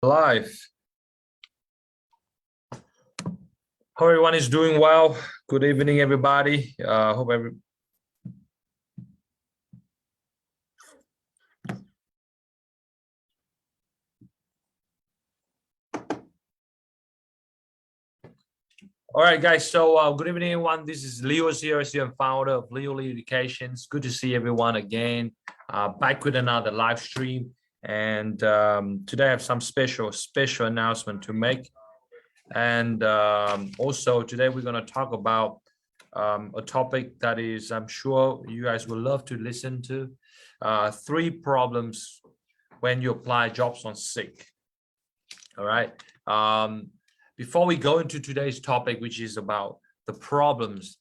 Live. Hope everyone is doing well. Good evening, everybody. All right, guys. So good evening, everyone. This is 𝗟𝗲𝗘𝗥 and founder of 𝗟𝗲𝗘 Education. It's good to see everyone again. Back with another live stream. And today I have some special announcement to make. And also today we're going to talk about a topic that is, I'm sure you guys will love to listen to. 3 problems when you apply jobs on SIG. All right. Before we go into today's topic, which is about the problems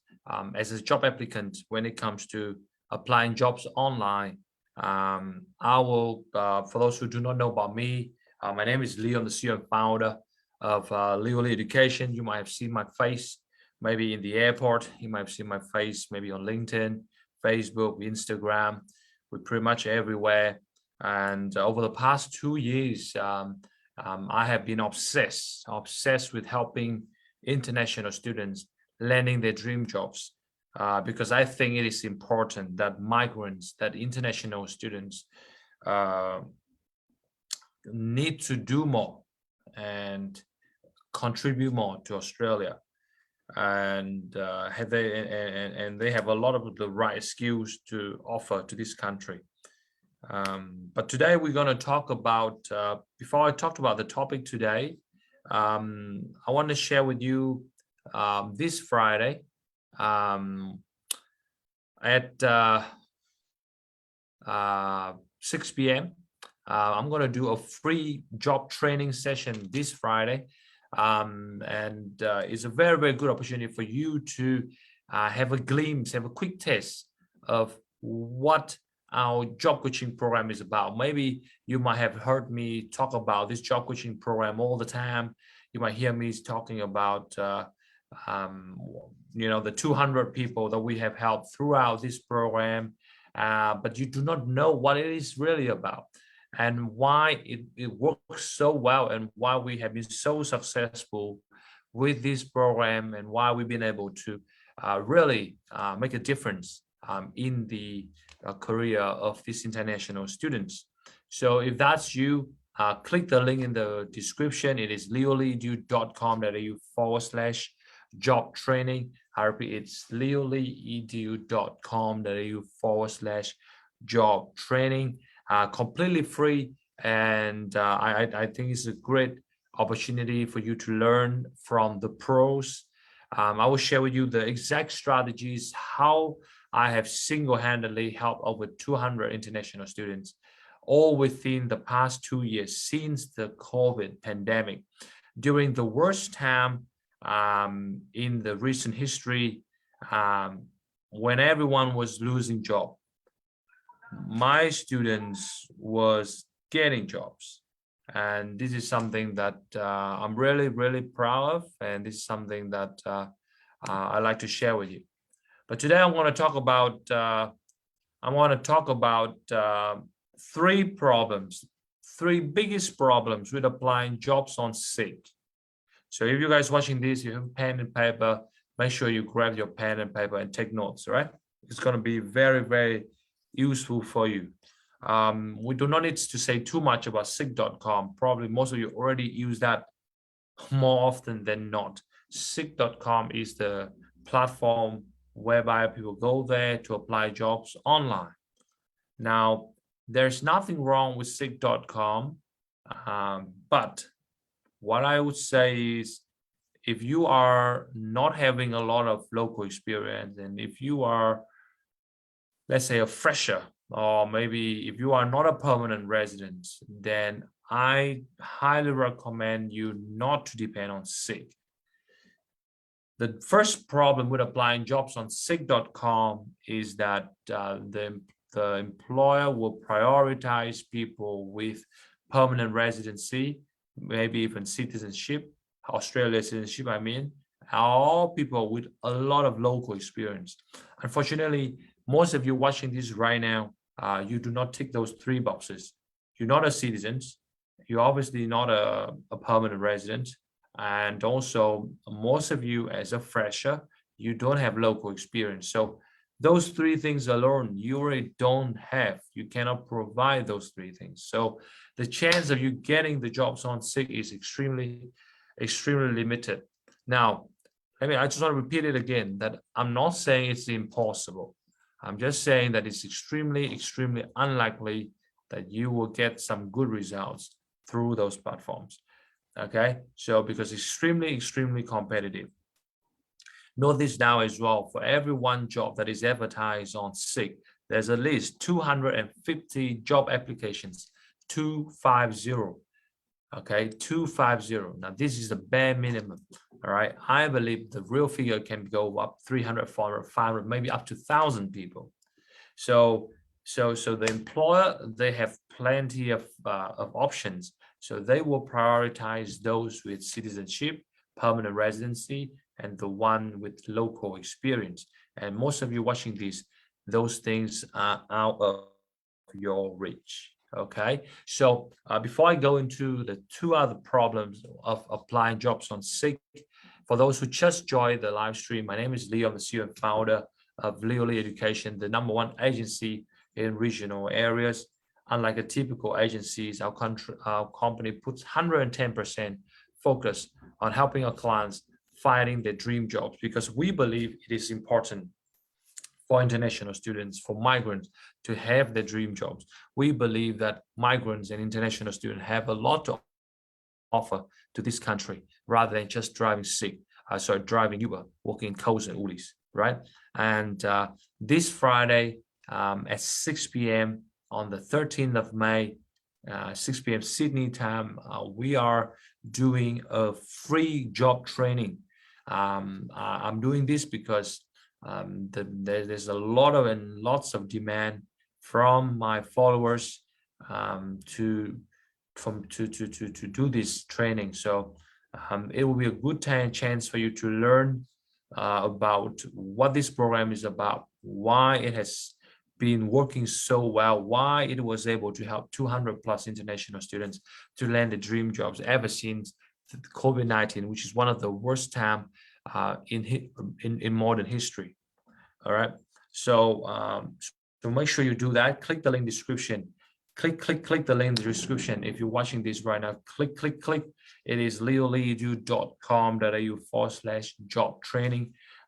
as a job applicant when it comes to applying jobs online, I will, for those who do not know about me, my name is Leon, the CEO and founder of 𝗟𝗲𝗘 Education. You might have seen my face maybe in the airport. You might have seen my face maybe on LinkedIn, Facebook, Instagram. We're pretty much everywhere. And over the past 2 years, I have been obsessed with helping international students landing their dream jobs, because I think it is important that migrants, that international students need to do more and contribute more to Australia, and they have a lot of the right skills to offer to this country. But today we're going to talk about, before I talk about the topic today, I want to share with you this Friday at 6 p.m. I'm going to do a free job training session this Friday. It's a very, very good opportunity for you to have a glimpse, have a quick test of what our job coaching program is about. Maybe you might have heard me talk about this job coaching program all the time. You might hear me talking about the 200 people that we have helped throughout this program, but you do not know what it is really about and why it works so well, and why we have been so successful with this program, and why we've been able to really make a difference in the career of these international students. So if that's you, click the link in the description. It is 𝗟𝗲𝗘𝗥.com.au/job training. I repeat, it's 𝗟𝗲𝗘𝗥.com.au/job training. Completely free, and I think it's a great opportunity for you to learn from the pros. I will share with you the exact strategies, how I have single-handedly helped over 200 international students, all within the past 2 years since the COVID pandemic. During the worst time in the recent history, when everyone was losing jobs, my students was getting jobs. And this is something that I'm really, really proud of, and this is something that I like to share with you. But today I want to talk about 3 problems, 3 biggest problems with applying jobs on SIG. So if you guys watching this, you have pen and paper, make sure you grab your pen and paper and take notes, right? It's going to be very, very useful for you. We do not need to say too much about SIG.com. Probably most of you already use that more often than not. SIG.com is the platform whereby people go there to apply jobs online. Now, there's nothing wrong with SIG.com, but what I would say is, if you are not having a lot of local experience, and if you are, let's say, a fresher, or maybe if you are not a permanent resident, then I highly recommend you not to depend on SIG. The first problem with applying jobs on SIG.com is that the employer will prioritize people with permanent residency, maybe even citizenship, Australia citizenship, I mean, all people with a lot of local experience. Unfortunately, most of you watching this right now, you do not tick those 3 boxes. You're not a citizen, you're obviously not a permanent resident, and also most of you as a fresher, you don't have local experience. So those three things alone, you already don't have. You cannot provide those three things. So the chance of you getting the jobs on SIG is extremely limited. Now, I just want to repeat it again, that I'm not saying it's impossible. I'm just saying that it's extremely unlikely that you will get some good results through those platforms. Okay, so because extremely competitive. Note this now as well, for every one job that is advertised on SIG, there's at least 250 job applications, 250. Okay, 250. Now this is the bare minimum. All right, I believe the real figure can go up 300, 400, 500, maybe up to 1,000 people. So the employer, they have plenty of options. So they will prioritize those with citizenship, permanent residency, and the one with local experience. And most of you watching this, those things are out of your reach. Okay, so before I go into the two other problems of applying jobs on SIG, for those who just joined the live stream, my name is Leo. I'm the CEO and founder of 𝗟𝗘 Education, the #1 agency in regional areas. Unlike a typical agencies, our company puts 110% focus on helping our clients finding their dream jobs, because we believe it is important for international students, for migrants to have their dream jobs. We believe that migrants and international students have a lot to offer to this country, rather than just driving driving Uber, working in 𝗘𝗧 and 𝗟𝗧𝗘𝗥, right? And this Friday at 6 p.m. on the 13th of May, 6 p.m. Sydney time, we are doing a free job training. I'm doing this because there's a lot of lots of demand from my followers to do this training. So it will be a good chance for you to learn about what this program is about, why it has been working so well, why it was able to help 200+ international students to land the dream jobs ever since COVID-19, which is one of the worst time in modern history. All right, so make sure you do that. Click the link description. Click the link in the description. If you're watching this right now, click. It is 𝗟𝗘_edu.com.au/job training.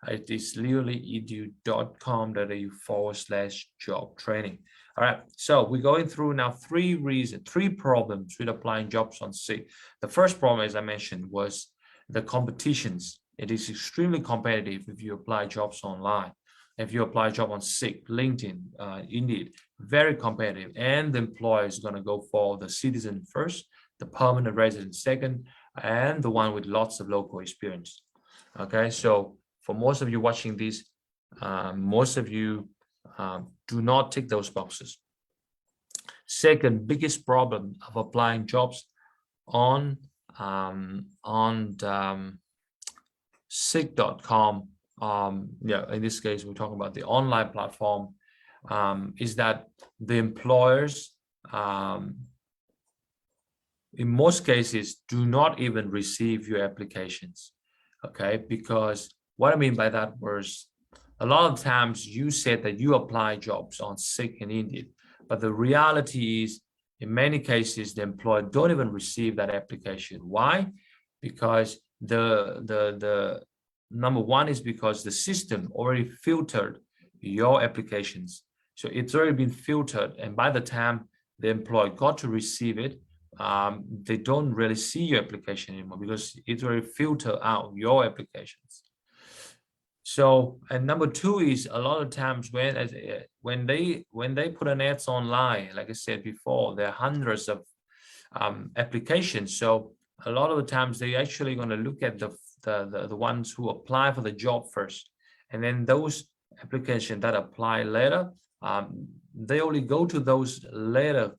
It is 𝗟𝗘_edu.com.au/job training. All right, so we're going through now three problems with applying jobs on SIG. The first problem, as I mentioned, was the competitions. It is extremely competitive if you apply jobs online. If you apply a job on SIG, LinkedIn, Indeed, very competitive, and the employer is going to go for the citizen first, the permanent resident second, and the one with lots of local experience. Okay, so for most of you watching this, most of you do not tick those boxes. Second biggest problem of applying jobs on SIG.com, in this case we're talking about the online platform, is that the employers in most cases do not even receive your applications. Okay, because what I mean by that was, a lot of times you said that you apply jobs on SIG and Indeed, but the reality is in many cases the employer don't even receive that application. Why? Because the number one is because the system already filtered your applications. So it's already been filtered, and by the time the employer got to receive it, they don't really see your application anymore because it's already filtered out your applications. So, and number two is, a lot of times when they put an ads online, like I said before, there are hundreds of applications. So a lot of the times they actually going to look at the ones who apply for the job first, and then those applications that apply later, they only go to those later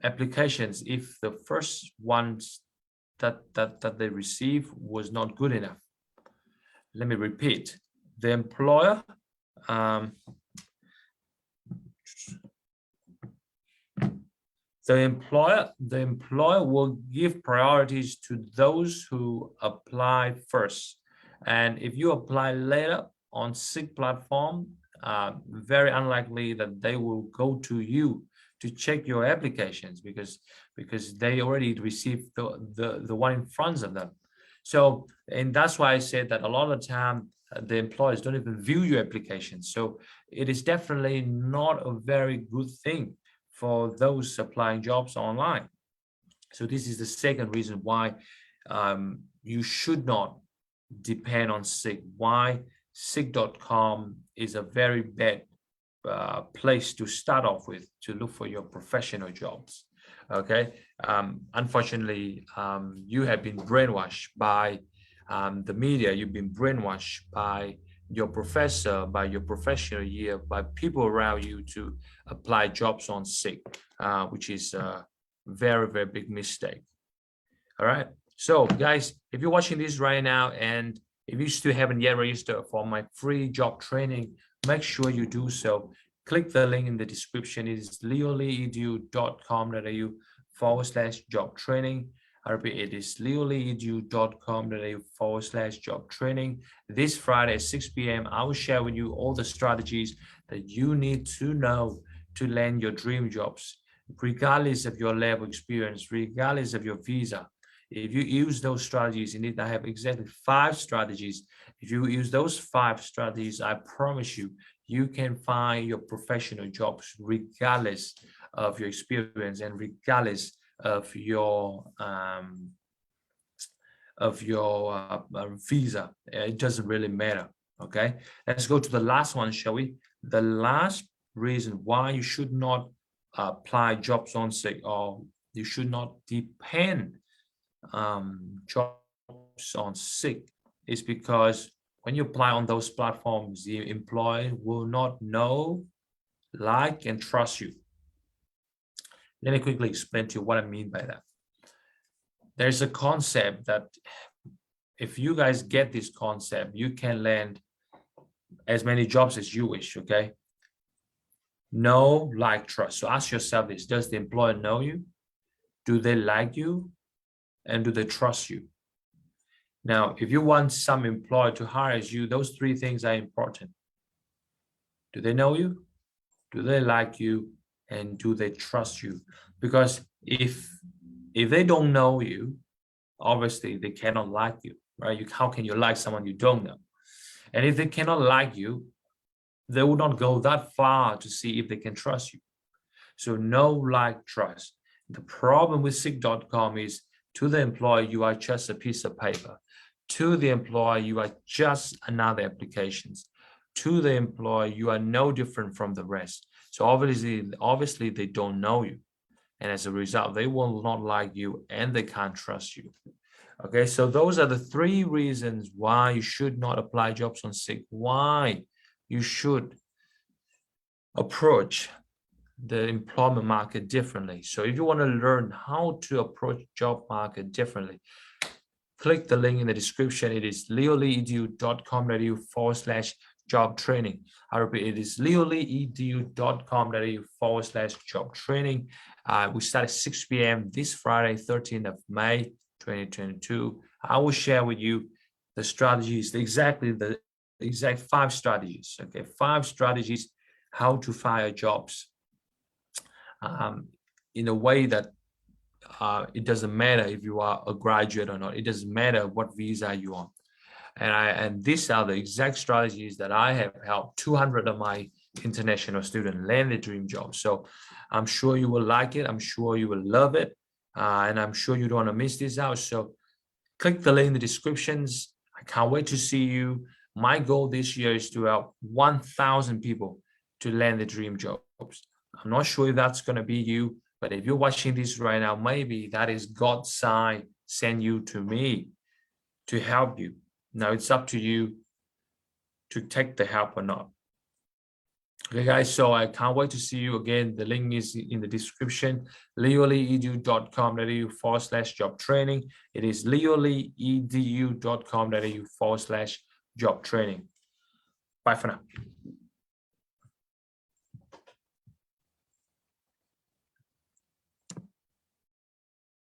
applications if the first ones that they receive was not good enough. Let me repeat. The employer The employer will give priorities to those who apply first. And if you apply later on SIG platform, very unlikely that they will go to you to check your applications because they already received the one in front of them. So, and that's why I said that a lot of the time the employers don't even view your application. So it is definitely not a very good thing for those applying jobs online. So this is the second reason why you should not depend on SIG. Why SIG.com is a very bad place to start off with to look for your professional jobs. Okay, unfortunately, you have been brainwashed by the media. You've been brainwashed by your professor, by your professional year, by people around you to apply jobs on SIG, which is a very, very big mistake. All right. So guys, if you're watching this right now and if you still haven't yet registered for my free job training, make sure you do so. Click the link in the description. It is 𝗤𝗙𝗑𝒠𝗓𝒠𝗛.com.au/job training. I repeat, it is 𝗤𝗙𝗑𝒠𝗓𝒠𝗛.com.au/job training. This Friday at 6 p.m., I will share with you all the strategies that you need to know to land your dream jobs, regardless of your level of experience, regardless of your visa. If you use those strategies, you need to have exactly 5 strategies. If you use those 5 strategies, I promise you, you can find your professional jobs regardless of your experience and regardless of your visa. It doesn't really matter. Okay, let's go to the last one, shall we? The last reason why you should not apply jobs on SIG, or you should not depend jobs on SIG, is because when you apply on those platforms, the employer will not know, like, and trust you. Let me quickly explain to you what I mean by that. There's a concept that if you guys get this concept, you can land as many jobs as you wish, okay? Know, like, trust. So ask yourself this: does the employer know you? Do they like you? And do they trust you? Now, if you want some employer to hire you, those 3 things are important. Do they know you? Do they like you? And do they trust you? Because if they don't know you, obviously they cannot like you, right? How can you like someone you don't know? And if they cannot like you, they will not go that far to see if they can trust you. So know, like, trust. The problem with SIG.com is, to the employer, you are just a piece of paper. To the employer, you are just another application. To the employer, you are no different from the rest. So obviously they don't know you. And as a result, they will not like you and they can't trust you. Okay, so those are the 3 reasons why you should not apply jobs on SIG, why you should approach the employment market differently. So if you want to learn how to approach job market differently, click the link in the description. It is 𝗤𝗙𝗑𝒠𝗓𝒠𝗛.com.au/job training. I repeat, it is 𝗤𝗙𝗑𝒠𝗓𝒠𝗛.com.au/job training. We start at 6 p.m. this Friday, 13th of May, 2022. I will share with you the strategies, the exact 5 strategies. Okay, 5 strategies how to fire jobs in a way that it doesn't matter if you are a graduate or not. It doesn't matter what visa you're on. And these are the exact strategies that I have helped 200 of my international students land their dream job. So I'm sure you will like it. I'm sure you will love it. And I'm sure you don't want to miss this out. So click the link in the descriptions. I can't wait to see you. My goal this year is to help 1,000 people to land their dream jobs. I'm not sure if that's going to be you, but if you're watching this right now, maybe that is God's sign send you to me to help you. Now it's up to you to take the help or not. Okay, guys, so I can't wait to see you again. The link is in the description, 𝗤𝗙𝗑𝒠𝗓𝒠𝗛.com.au/job training. It is 𝗤𝗙𝗑𝒠𝗓𝒠𝗛.com.au/job training. Bye for now.